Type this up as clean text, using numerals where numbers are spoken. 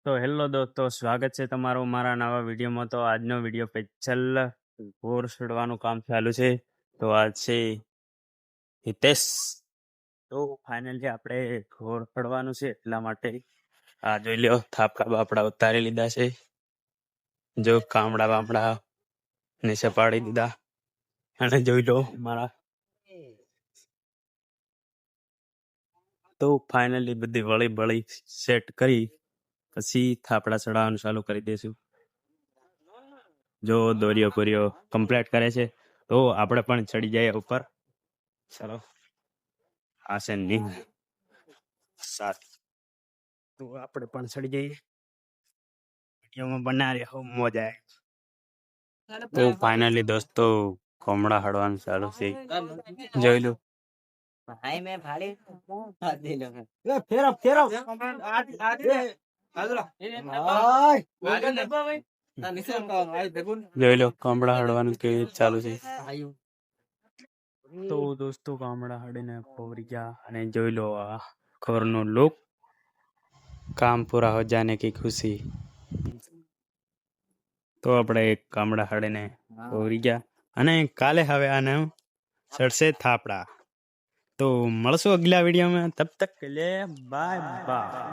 તો હેલો દોસ્તો, સ્વાગત છે તમારું મારા નવા વિડીયોમાં. તો આજનો વિડીયો સ્પેશિયલ ઘોર છોડવાનું કામ ચાલુ છે. તો આજ છે હિતેશ. તો ફાઇનલી આપણે ઘોર છોડવાનું છે, એટલા માટે આ જોઈ લ્યો, થાપડા બાપડા ઉતારી લીધા છે. જો કામડા બામડા નીચે પાડી દીધા, અને જોઈ લો મારા. તો ફાઇનલી બધી વળી બળી સેટ કરી પછી થાપડા ચડાવવાનું ચાલુ કરી દઈશું. જો દોરિયો કોરિયો કમ્પ્લીટ કરે છે, તો આપણે પણ ચડી જાય ઉપર. ચલો, આ છે નીમ સાત. તો આપણે પણ ચડી જઈએ. વિડીયોમાં બના રહે હો, મજા આવે. તો ફાઇનલી દોસ્તો, કોમડા હડવાનું ચાલુ છે, જોઈ લો. જોઈ લો કોમડા હડવાનું કેવી ચાલુ છે. તો દોસ્તો, ગામડા હડીને પહોંચી ગયા, અને જોઈ લો આ ખોરનો લુક. કામ પૂરા હો જાને કી ખુશી. તો આપણે ગામડા હડીને પહોંચી ગયા, અને કાલે હવે આને ચડશે થાપડા. તો મળશું અગલા વિડીયોમાં. તબ તક કે લે બાય બાય.